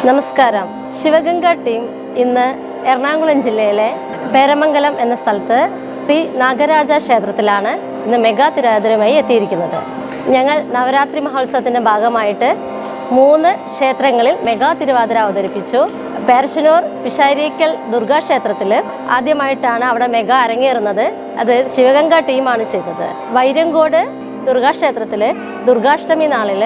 നമസ്കാരം. ശിവഗംഗ ടീം ഇന്ന് എറണാകുളം ജില്ലയിലെ പേരമംഗലം എന്ന സ്ഥലത്ത് ശ്രീ നാഗരാജ ക്ഷേത്രത്തിലാണ് ഇന്ന് മെഗാ തിരുവാതിരയുമായി എത്തിയിരിക്കുന്നത്. ഞങ്ങൾ നവരാത്രി മഹോത്സവത്തിൻ്റെ ഭാഗമായിട്ട് 3 ക്ഷേത്രങ്ങളിൽ മെഗാ തിരുവാതിര അവതരിപ്പിച്ചു. പേരശനൂർ പിഷാരിക്കൽ ദുർഗാ ക്ഷേത്രത്തിൽ ആദ്യമായിട്ടാണ് അവിടെ മെഗാ അരങ്ങേറുന്നത്. അത് ശിവഗംഗ ടീമാണ് ചെയ്തത്. വൈരങ്കോട് ദുർഗാക്ഷേത്രത്തിൽ ദുർഗാഷ്ടമി നാളിൽ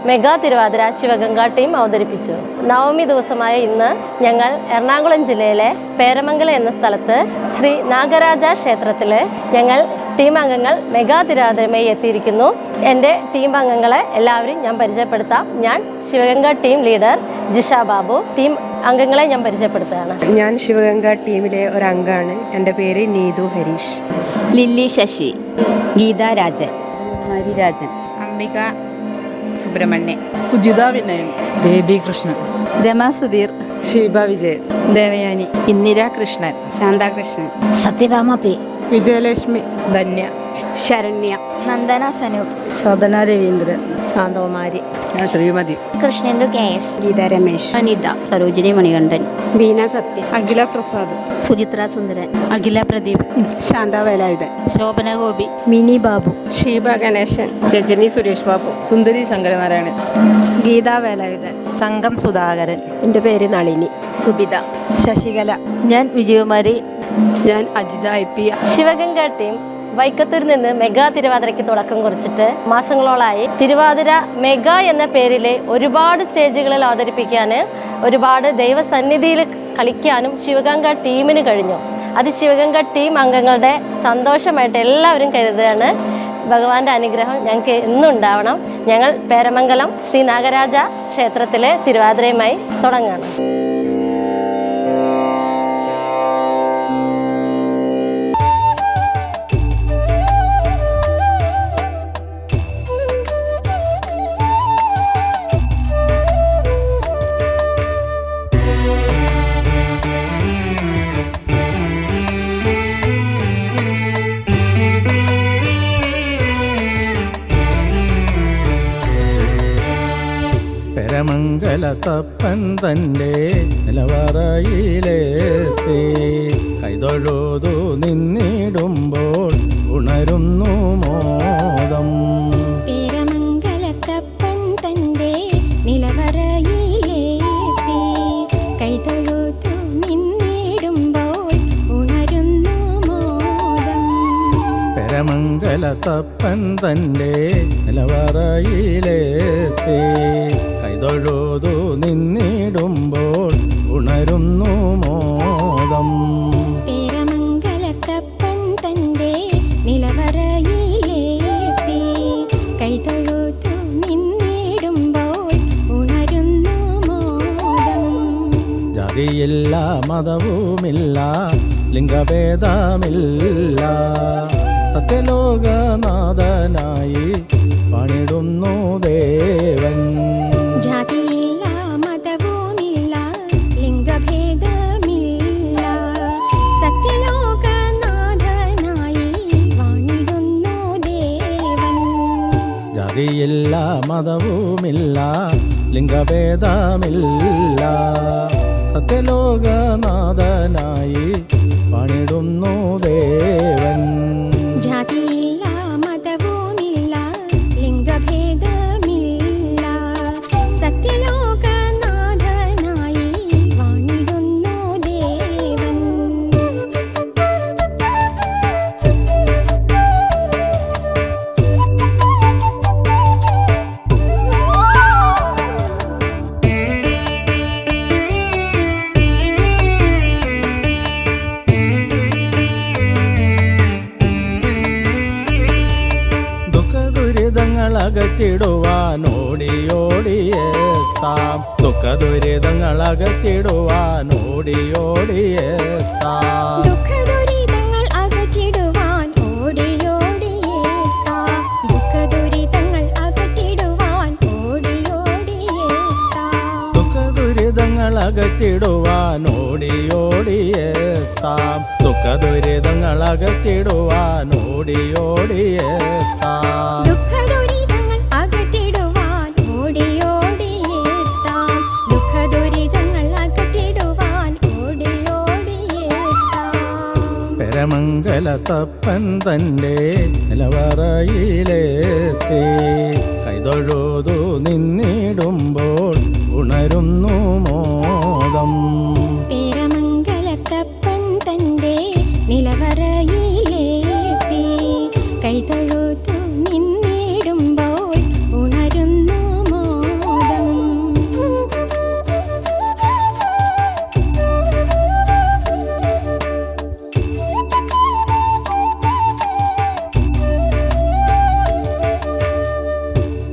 മെഗാ തിരുവാതിര ശിവഗംഗ ടീം അവതരിപ്പിച്ചു. നവമി ദിവസമായ ഇന്ന് ഞങ്ങൾ എറണാകുളം ജില്ലയിലെ പേരമംഗലം എന്ന സ്ഥലത്ത് ശ്രീ നാഗരാജ ക്ഷേത്രത്തിൽ ഞങ്ങൾ ടീം അംഗങ്ങൾ മെഗാ തിരുവാതിരയുമായി എത്തിയിരിക്കുന്നു. എൻ്റെ ടീം അംഗങ്ങളെ എല്ലാവരും ഞാൻ പരിചയപ്പെടുത്താം. ഞാൻ Sivaganga team leader Jisha Babu. Team അംഗങ്ങളെ ഞാൻ പരിചയപ്പെടുത്തുകയാണ്. ഞാൻ ശിവഗംഗ ടീമിലെ ഒരു അംഗമാണ്. എൻ്റെ പേര് നീതു ഹരീഷ്. ലില്ലി ശശി, ഗീതാ രാജൻ, രാജൻ, അംബിക സുബ്രഹ്മണ്യൻ, സുജിത വിനയൻ, ബേബി കൃഷ്ണൻ, രമ സുധീർ, ഷീബ വിജയൻ, ദേവയാനി, ഇന്ദിര കൃഷ്ണൻ, ശാന്താകൃഷ്ണൻ, സത്യഭാമ പി, വിജയലക്ഷ്മി, ധന്യ, ശരണ്യ, നന്ദന സനൂപ്, ശോഭന രവീന്ദ്രൻ, ശാന്തകുമാരി, ശ്രീമതി, കൃഷ്ണേന്ദു KS, ഗീത രമേശ്, അനിത, സരോജിനി മണികണ്ഠൻ, ബീന സത്യ, അഖില പ്രസാദ്, സുചിത്ര സുന്ദരൻ, അഖില പ്രദീപ്, ശാന്ത വേലായുധൻ, ശോഭന ഗോപി, മിനി ബാബു, ഷീബ ഗണേശൻ, രജനി സുരേഷ് ബാബു, സുന്ദരി ശങ്കരനാരായണൻ, ഗീത വേലായുധൻ, തങ്കം സുധാകരൻ, എൻ്റെ പേര് നളിനി, സുബിത, ശശികല, ഞാൻ വിജയകുമാരി. ഞാൻ അജിത IP. ശിവഗംഗ ടീം വൈക്കത്തൂരിൽ നിന്ന് മെഗാ തിരുവാതിരയ്ക്ക് തുടക്കം കുറിച്ചിട്ട് മാസങ്ങളോളായി. തിരുവാതിര മെഗാ എന്ന പേരിൽ ഒരുപാട് സ്റ്റേജുകളിൽ അവതരിപ്പിക്കാൻ, ഒരുപാട് ദൈവസന്നിധിയിൽ കളിക്കാനും ശിവഗംഗ ടീമിന് കഴിഞ്ഞു. അത് ശിവഗംഗ ടീം അംഗങ്ങളുടെ സന്തോഷമായിട്ട് എല്ലാവരും കരുതുകയാണ്. ഭഗവാന്റെ അനുഗ്രഹം ഞങ്ങൾക്ക് എന്നും ഉണ്ടാവണം. ഞങ്ങൾ പേരമംഗലം ശ്രീ നാഗരാജ ക്ഷേത്രത്തിലെ തിരുവാതിരയുമായി തുടങ്ങുകയാണ്. പെരമംഗലത്തപ്പൻ തൻ്റെ നിലവറയിലെത്തി കൈതൊഴുതു നിന്നിടുമ്പോൾ ഉണരുന്നു മോദം. പേരമംഗലത്തപ്പൻ തന്റെ നിലവറയിലെത്തി കൈതൊഴുതു നിന്നിടുമ്പോൾ ഉണരുന്നു മോദം. പെരമംഗലത്തപ്പൻ തൻ്റെ നിലവറയിലെത്തി കൈതൊഴുതു നിന്നിടുമ്പോൾ ഉണരുന്നു മോദം. പേരമംഗലത്തപ്പൻ തന്റെ നിലവറയിലെത്തി കൈതൊഴുതു നിന്നിടുമ്പോൾ ഉണരുന്നു മോദം. ജാതിയില്ല, മതവുമില്ല, ലിംഗഭേദമില്ല, സത്യലോകനാഥനായി പണിടുന്നു ദേവൻ. ജാതിയില്ല, മതവുമില്ല, ലിംഗഭേദമില്ല, സത്യലോകനാഥനായി വാണിടുന്നു ദേവൻ. ജാതിയില്ല, മതവുമില്ല, ലിംഗഭേദമില്ല, സത്യലോകനാഥനായി പണിടുന്നു ദേവൻ. ജാതിയില്ല, മതവുമില്ല, ലിംഗഭേദമില്ല, സത്യലോകനാഥനായി വാണിടുന്നു ദേവൻ. ദുഃഖദുരിതങ്ങളകറ്റിടുവാനോടിയോടിയെത്താം, ദുഃഖദുരിതങ്ങളകറ്റിടുവാനോടിയോടിയെത്താം, ദുഃഖദുരിതങ്ങൾ അകറ്റിടുവാൻ ഓടിയോടിയെത്താം, ദുഃഖദുരിതങ്ങൾ അകറ്റിടുവാൻ ഓടിയോടിയെത്താം, ദുഃഖദുരിതങ്ങളകറ്റിടുവാനോടിയോടിയെത്താം, ദുഃഖദുരിതങ്ങളകറ്റിടുവാനോടിയോടിയെത്താം, ദുഃഖദുരിതങ്ങൾ അകറ്റിടുവാൻ ഓടിയോടിയെത്താം, ദുഃഖദുരിതങ്ങൾ പെരമംഗലത്തപ്പൻ തൻ്റെ നിലവറയിലെത്തി കൈതൊഴുതു നിന്നിടുമ്പോൾ ഉണരുന്നു മോദം. പേരമംഗലത്തപ്പൻ തന്റെ നിലവറയിലെത്തി കൈതൊഴുതു നിന്നിടുമ്പോൾ ഉണരുന്നു മോദം.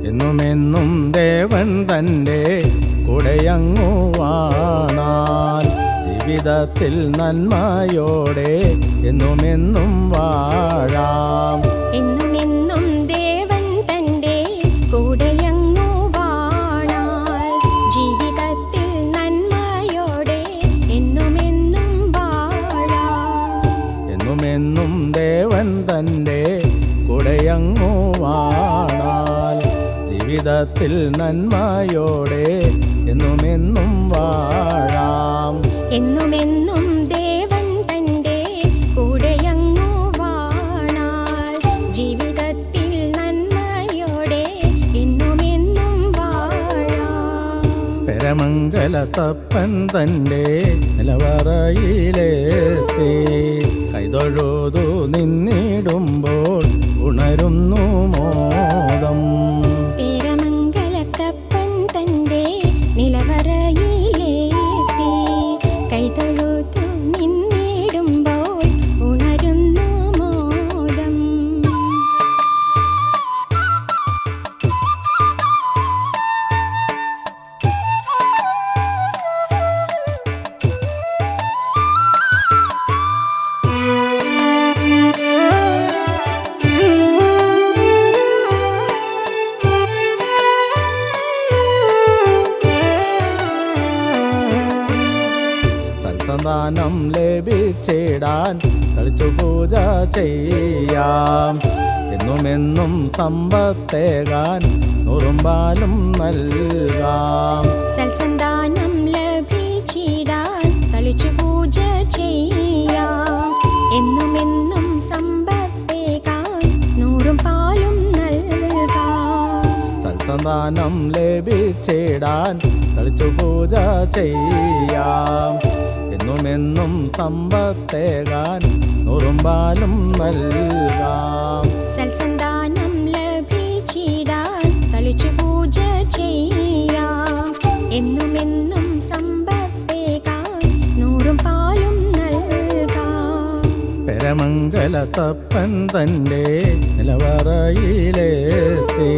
എന്നുമെന്നും ദേവൻ തൻ്റെ കൂടെയങ്ങു വാണാൽ ജീവിതത്തിൽ നന്മയോടെ എന്നുമെന്നും വാഴാം. എന്നുമെന്നും ദേവൻ തന്റെ കൂടെയങ്ങു വാണാൽ ജീവിതത്തിൽ നന്മയോടെ എന്നുമെന്നും വാഴാം. എന്നുമെന്നും ദേവൻ തൻ്റെ കൂടെയങ്ങു വാണാൽ ജീവിതത്തിൽ നന്മയോടെ എന്നുമെന്നും വാഴാം. എന്നുമെന്നും ദേവൻ തന്റെ കൂടെയങ്ങു വാണാൽ ജീവിതത്തിൽ നന്മയോടെ എന്നുമെന്നും വാഴാം. പെരമംഗലത്തപ്പൻ തൻ്റെ നിലവറയിലെത്തി കൈതൊഴുതു നിന്നിടുമ്പോൾ ഉണരുന്നു മോദം. പേരമംഗലത്തപ്പൻ തന്റെ നിലവറയിലെത്തി കൈതൊഴുതു നിന്നിടുമ്പോൾ ഉണരുന്നു മോദം. സൽസന്താനം ലഭിച്ചിടാൻ കളിച്ചു പൂജ ചെയ്യാം. എന്നുമെന്നും സമ്പത്തേകാൻ നുറുമ്പാലും നൽകാം. സൽസന്താനം ലഭിച്ചിടാൻ തളിച്ചു പൂജ ചെയ്യാം. എന്നുമെന്നും സമ്പത്തേകാൻ നൂറും പാലും നൽകാം. സൽസന്താനം ലഭിച്ചിടാൻ കളിച്ചു പൂജ ചെയ്യാം. എന്നുമെന്നും സമ്പത്തേകാൻ നുറുമ്പാലും നൽകാം. സൽസന്താനം ലഭിച്ചിടാൻ തളിച്ചു പൂജ ചെയ്യാം. എന്നുമെന്നും സമ്പത്തേകാൻ നൂറും പാലും നൽകാം. പെരമംഗലത്തപ്പൻ തൻ്റെ നിലവറയിലെത്തി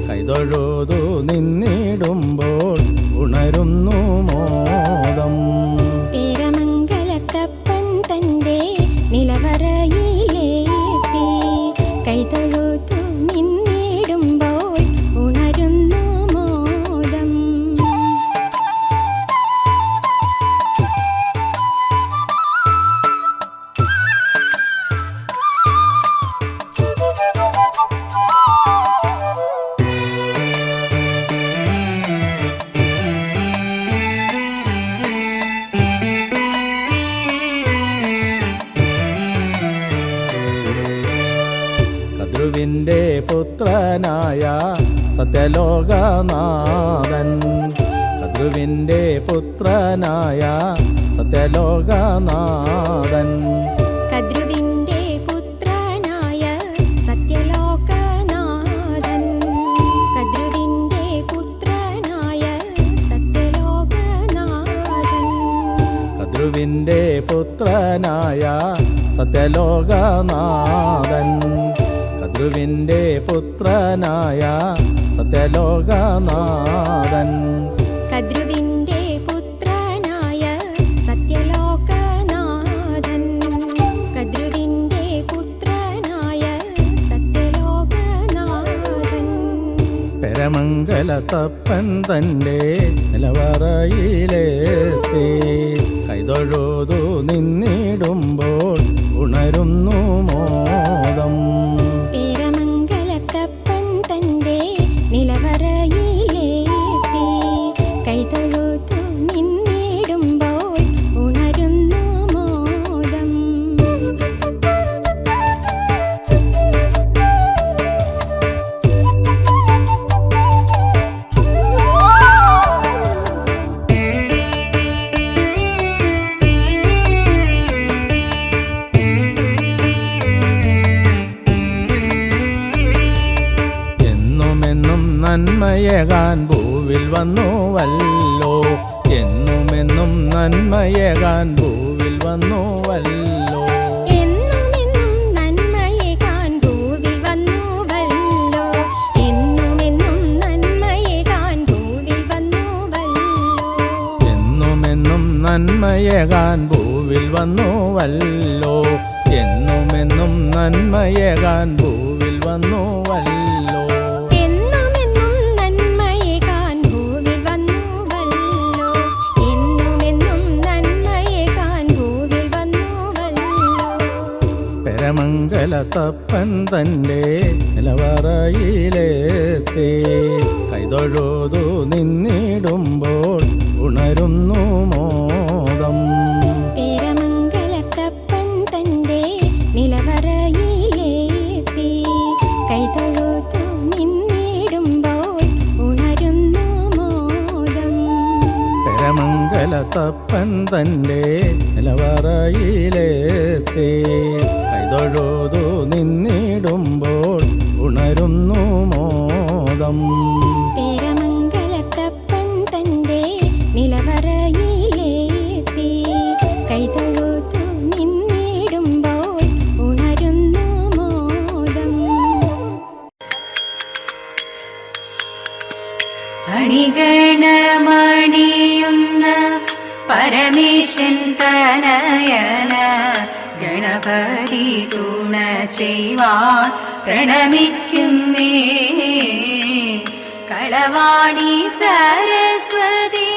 കൈതൊഴുതു നിന്നിടുമ്പോൾ ഉണരുന്നു മോദം. പേരമംഗലത്തപ്പൻ തന്റെ നിലവറയിലെത്തി കൈതൊഴുതു നിന്നിടുമ്പോൾ ഉണരുന്നു മോദം. കദ്രുവിൻ്റെ പുത്രനായ സത്യലോകനാഥൻ. കദ്രുവിൻ്റെ പുത്രനായ സത്യലോകനാഥൻ. കദ്രുവിന്റെ പുത്രനായ സത്യലോകനാഥൻ. കദ്രുവിന്റെ പുത്രനായ സത്യലോകനാഥൻ. കദ്രുവിൻ്റെ പുത്രനായ സത്യലോകനാഥൻ. കദ്രുവിൻ്റെ പുത്രനായ സത്യലോകനാഥൻ. കദ്രുവിന്റെ പുത്രനായ സത്യലോകനാഥൻ. കദ്രുവിന്റെ പുത്രനായ സത്യലോകനാഥൻ. പെരമംഗലത്തപ്പൻ തൻ്റെ നിലവറയിലെത്തി കൈതൊഴുതു നിന്നിടുമ്പോൾ ഉണരുന്നു മോദം. പേരമംഗലത്തപ്പൻ തന്റെ നിലവറയിലെത്തി കൈതൊഴുതു നിന്നിടുമ്പോൾ ഉണരുന്നു മോദം. നന്മയേകാൻ ഭൂവിൽ വന്നുവല്ലോ. എന്നുമെന്നും നന്മയേകാൻ ഭൂവിൽ വന്നുവല്ലോ. എന്നുമെന്നും നന്മയേകാൻ ഭൂവിൽ വന്നുവല്ലോ. എന്നുമെന്നും നന്മയേകാൻ ഭൂവിൽ വന്നുവല്ലോ. എന്നുമെന്നും നന്മയേകാൻ ഭൂവിൽ വന്നുവല്ലോ. എന്നുമെന്നും നന്മയേകാൻ ഭൂവിൽ വന്നുവല്ലോ. എന്നുമെന്നും നന്മയേകാൻ ഭൂവിൽ വന്നുവല്ലോ. എന്നുമെന്നും നന്മയേകാൻ ഭൂവിൽ വന്നുവല്ലോ. പെരമംഗലത്തപ്പൻ തൻ്റെ നിലവറയിലെത്തി കൈതൊഴുതു നിന്നിടുമ്പോൾ ഉണരുന്നു മോദം. പേരമംഗലത്തപ്പൻ തന്റെ നിലവറയിലെത്തി കൈതൊഴുതു നിന്നിടുമ്പോൾ ഉണരുന്നു മോദം. പെരമംഗലത്തപ്പൻ തൻ്റെ നിലവറയിലെത്തി കൈതൊഴുതു നിന്നിടുമ്പോൾ ഉണരുന്നു മോദം. പേരമംഗലത്തപ്പൻ തന്റെ നിലവറയിലെത്തി കൈതൊഴുതു നിന്നിടുമ്പോൾ ഉണരുന്നു മോദം. അണിഗണമണിയുന്ന പരമേശൻ തനയന ഗണപതി തുണ ചെയ്യുവാൻ പ്രണമിക്കുന്നേ. കളവാണി സരസ്വതി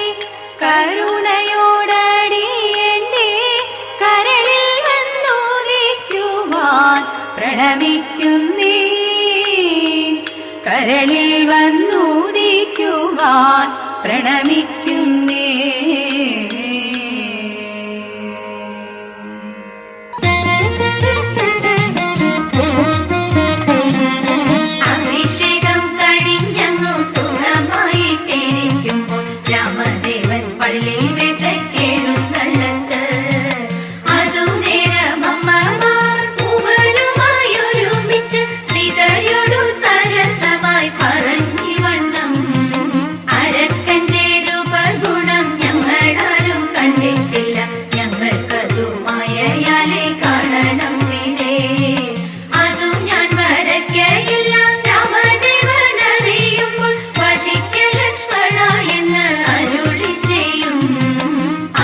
കരുണയോടടിയന്റെ കരളിൽ വന്നുദിക്കുവാൻ പ്രണമിക്കുന്നേ. കരളിൽ വന്നുദിക്കുവാൻ പ്രണമിക്കുന്നേ. അഭിഷേകം കഴിഞ്ഞു സുഖമായിട്ടിരിക്കുമ്പോൾ രാമദേവൻ പള്ളി വേട്ടയ്ക്കെഴുന്നള്ളത്ത്. അതു നേരം അമ്മമാർ മൂവരുമായി ഒരുമിച്ച് സീതയോടു സരസമായി പറഞ്ഞു വണ്ണം അരക്കന്റെ രൂപഗുണം ഞങ്ങളാരും കണ്ടിട്ടില്ല. ഞങ്ങൾക്കതു മായയാലെ കാണണം സീതേ. അതു ഞാൻ വരയ്ക്കയില്ല രാമദേവൻ അറിയുമ്പോൾ വധിക്ക ലക്ഷ്മണ എന്ന് അരുളി ചെയ്യും.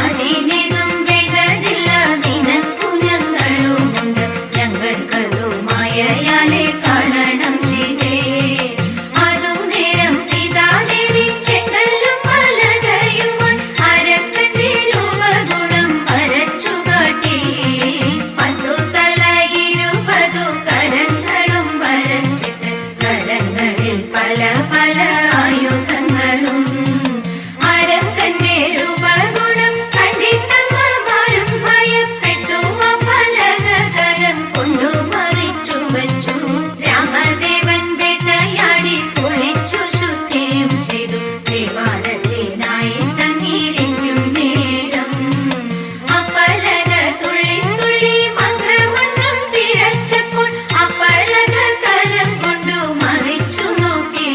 അതിനെതും വേണ്ടതില്ല നിനക്കു ഞങ്ങളുമുണ്ട്. ഞങ്ങൾക്കതു മായയാലെ കാണണം സീതേ. അതു നേരം സീതാദേവി ചെങ്കല്ലും പലകയുമായി അരക്കന്റെ രൂപഗുണം വരച്ചു കാട്ടി. 10 തല 20 കരങ്ങളും വരച്ചിട്ട് കരങ്ങളിൽ പല പല ആയുധങ്ങളും. അരക്കന്റെ രൂപഗുണം കണ്ടിട്ടമ്മമാരും ഭയപ്പെട്ടു. ആ പലക കരം കൊണ്ടു മറിച്ചു വച്ചു. രാമദേവൻ വേട്ടയാടി കുളിച്ചു ശുദ്ധിയും ചെയ്തു. ദേവാലയത്തിനായി തങ്ങിയിരിക്കും നേരം അപ്പലക തുള്ളി തുള്ളി മന്ത്രമന്ത്രം പിഴച്ചപ്പോൾ അപ്പലക കരം കൊണ്ടു മറിച്ചു നോക്കി.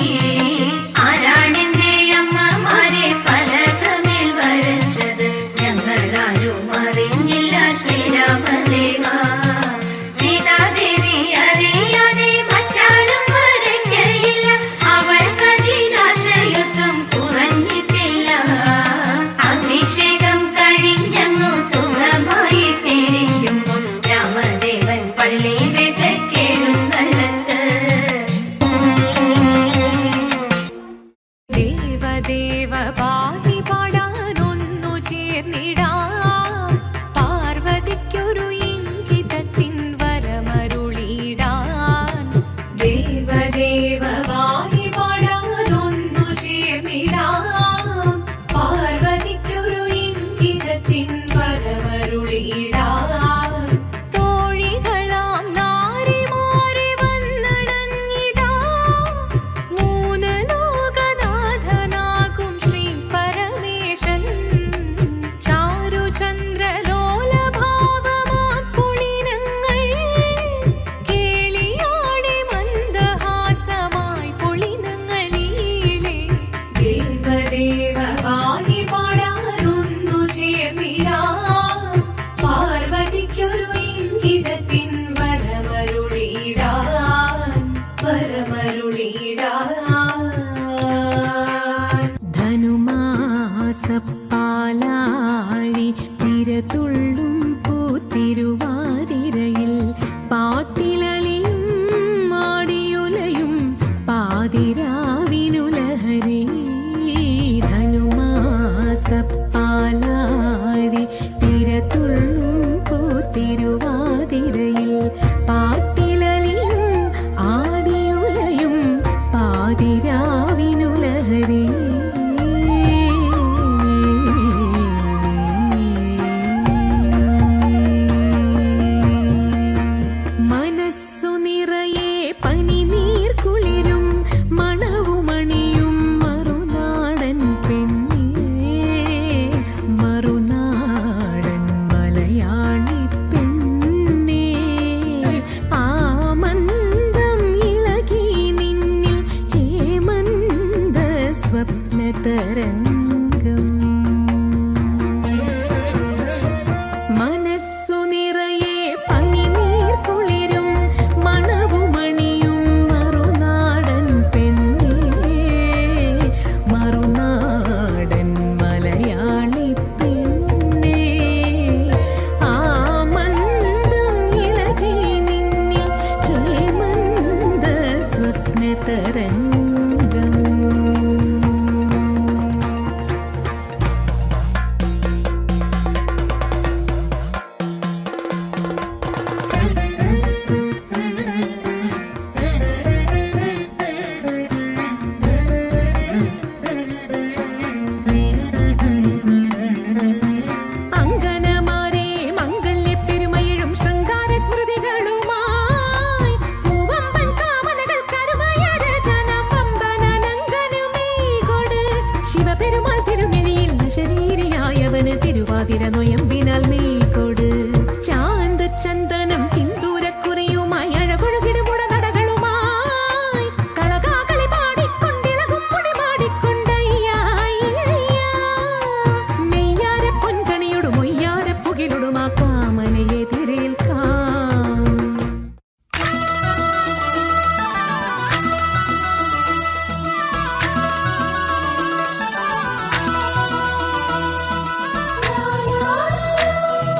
ആരാണെന്റെ അമ്മമാരെ പലകമേൽ വരച്ചത്? ഞങ്ങളാരും അറിഞ്ഞില്ല ശ്രീരാമദേവ. സീതാദേവി അറിയാതെ മറ്റാരും വരയ്ക്കയില്ല. അവൾക്കതിനാശയൊട്ടും കുറഞ്ഞിട്ടില്ല. അഭിഷേകം കഴിഞ്ഞു സുഖമായിട്ടിരിക്കുമ്പോൾ രാമദേവൻ പള്ളി വേട്ടയ്ക്കെഴുന്നള്ളത്ത്. ദേവദേവ പാടി പാടാനൊന്നു ചേർന്നിടാം. പാർവതിക്കൊരു ഇംഗിതത്തിൻ വരമരുളിടാൻ. ദേവദേവ പാടി പാടാനൊന്നു ചേർന്നിടാം. പാർവതിക്കൊരു ഇംഗിതത്തിൻ വരമരുളിടാൻ. തോഴികളാം നാരിമാരെ വന്നണഞ്ഞിടാം. 3 ലോകനാഥനാകും ശ്രീ സ്വപ്നതരംഗം മനസ്സു നിറയെ പനിനീർ കുളിരും മണവുമണിയും മറുനാടൻ പെണ്ണേ മറുനാടൻ മലയാളി പെണ്ണേ ആ മന്ദം ഇളകി നിന്നിൽ ഹേമന്ത സ്വപ്നതരംഗം അങ്കനമാരെ മംഗല്യപ്പെരുമയിഴും ശൃംഗാര സ്മൃതികളുമായി പൂവമ്പൻ കാമനകൾ കരുമയരചനം പമ്പനനങ്കനുമീകൊട് ശിവപെരുമാൾ തിരുമെനിയിൽ ശരീരിയായവന് തിരുവാതിര നൊയമ്പിനാൽ മീകൊട് ചാന്ത ചന്ദനം ചിന്തൂരക്കുറിയുമായി അഴകൊഴുകിടുമുട നടകളുമായി കളകാകളി പാടിക്കൊണ്ടിളകും പൊടി പാടിക്കൊണ്ടയ്യായ്യാ മെയ്യാര പൊൻകണിയോടും ഒയ്യാര പുകിലൊടും ആ കാമനയെ തിരേൽക്കാം la la la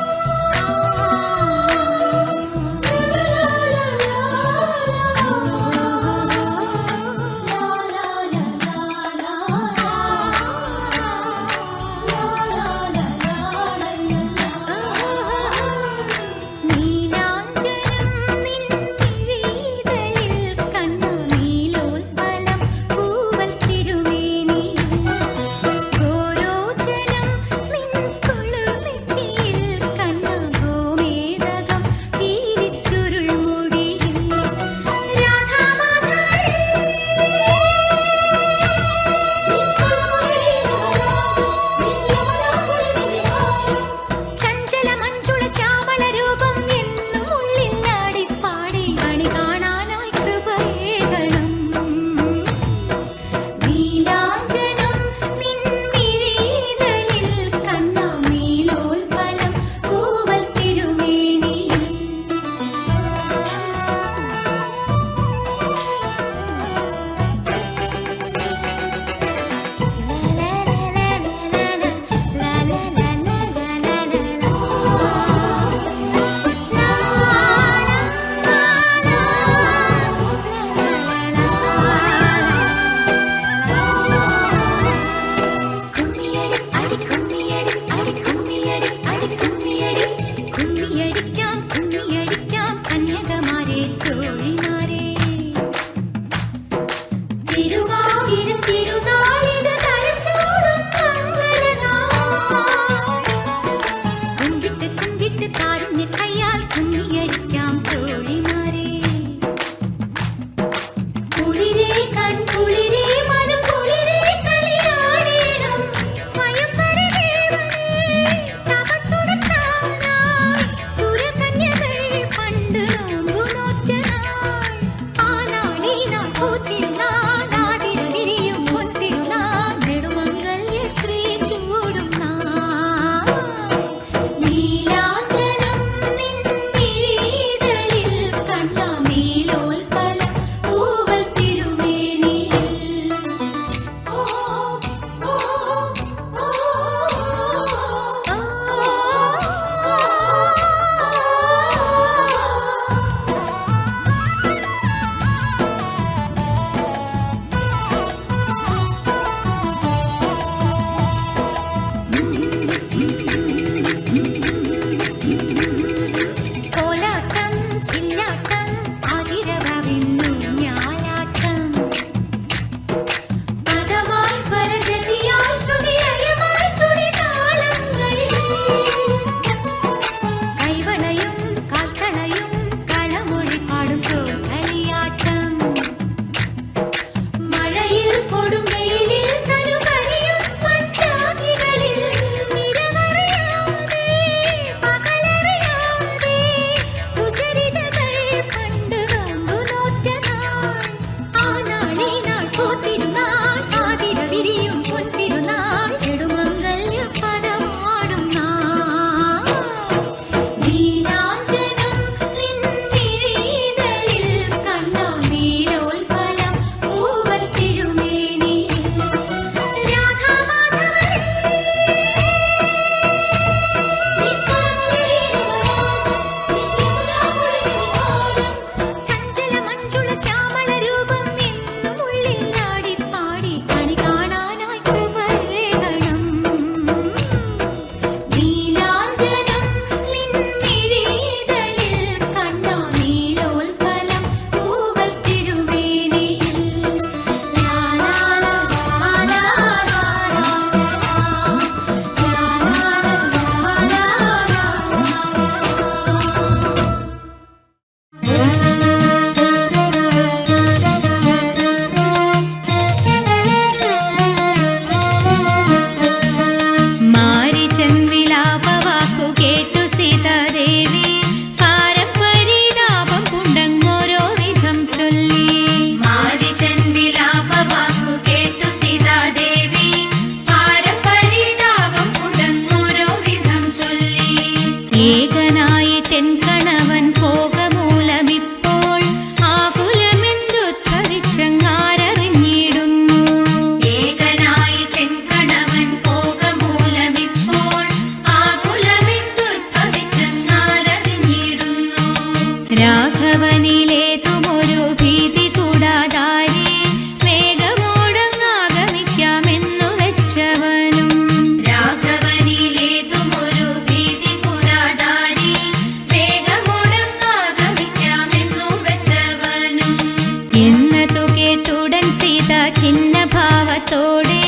ഭാവത്തോടെ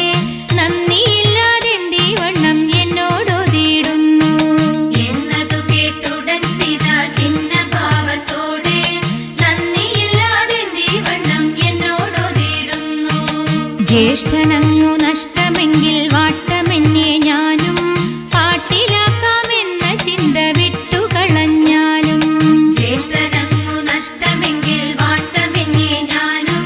നന്ദിയില്ലാതെന്തീ വണ്ണം എന്നോടൊതിടുന്നു എന്നതു കേട്ടുടൻ സീത ഖിന്ന ഭാവത്തോടെ നന്ദിയില്ലാതെന്തീ വണ്ണം എന്നോടൊതിടുന്നു ജ്യേഷ്ഠനങ്ങു നഷ്ടമെങ്കിൽ വാട്ടമെന്നെ ഞാനും പാട്ടിലാക്കാമെന്ന ചിന്ത വിട്ടുകളഞ്ഞാലും ജ്യേഷ്ഠനങ്ങു നഷ്ടമെങ്കിൽ വാട്ടമെന്നെ ഞാനും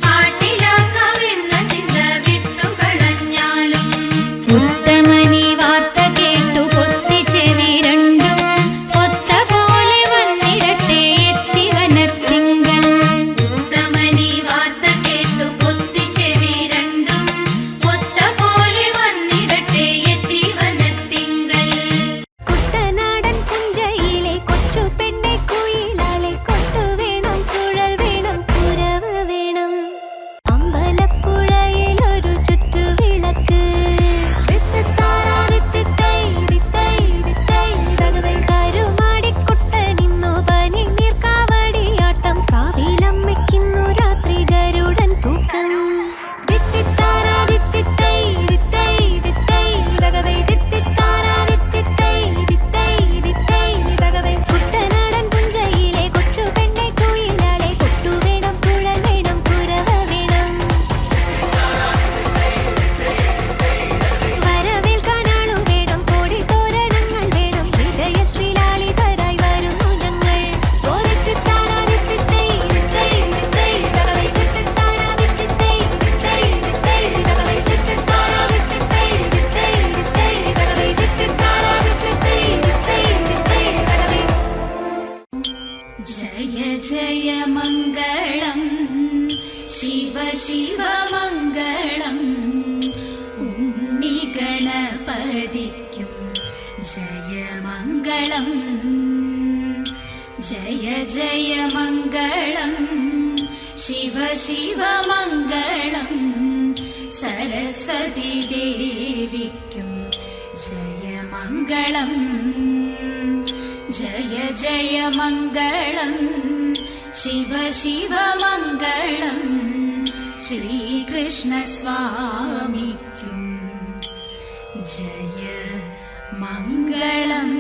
പാട്ടിലാക്കാമെന്ന ചിന്ത വിട്ടുകളഞ്ഞാലും ഉത്തമനി വാർത്ത കേട്ടു പൊത്തി ചെവി രണ്ടും ഒത്ത പോലെ വന്നിടട്ടെ എത്തി വനത്തിങ്കൽ ഉത്തമനി വാർത്ത കേട്ടു പൊത്തി ചെവി രണ്ടും ഒത്ത പോലെ വന്നിടട്ടെ എത്തി വനത്തിങ്കൽ കുട്ടനാടൻ പുഞ്ചയിലെ കൊച്ചു പെണ്ണെ കുയിലാലെ കൊട്ടു വേണം കുഴൽ വേണം കുരവ് വേണം അമ്പലപ്പുഴയിൽ ഒരു ചുറ്റുവിളക്ക് വിത്തിത്താരാ വിത്തിത്തൈ വിത്തൈ വിത്തൈ തകതൈ കരുമാടിക്കുട്ടനിന്നു പനി നീർക്കാവടിയാട്ടം കാവിലമ്മയ്ക്കുന്നു രാത്രി ഗരുഡൻ തൂക്കം വിത്തിത്താരാ വിത്തിത്തൈ വിത്തൈ വിത്തൈ തകതൈ വിത്തിത്താരാ വിത്തിത്തൈ വിത്തൈ വിത്തൈ തകതൈ കുട്ടനാടൻ പുഞ്ചയിലെ കൊച്ചു പെണ്ണെ കുയിലാലെ കൊട്ടു വേണം കുഴൽ വേണം കുരവ വേണം വരവേൽക്കാനാണു വേണം കോടി തോരണങ്ങൾ വേണം വിജയശ്രീലാളിതരായി വരുന്നു ഞങ്ങൾ ഓരിത്തിത്താരാ വിത്തിത്തൈ വിത്തൈ വിത്തൈ തകതൈ വിത്തിത്താരാ വിത്തിത്തൈ വിത്തൈ വിത്തൈ തകതൈ വിത്തിത്താരാ വിത്തിത്തൈ വിത്തൈ വിത്തൈ തകതൈ വിത്തിത്താരാ വിത്തിത്തൈ വിത്തൈ വിത്തൈ തകതൈ ജയ ജയ മംഗളം ശിവ ശിവ മംഗളം ഉണ്ണി ഗണപതിക്കും ജയമംഗളം ജയ ജയ മംഗളം ശിവ ശിവ മംഗളം സരസ്വതി ദേവിക്കും ജയമംഗളം ജയ ജയ മംഗളം ശിവ ശിവ മംഗളം ശ്രീകൃഷ്ണ സ്വാമിക്കും ജയ മംഗളം.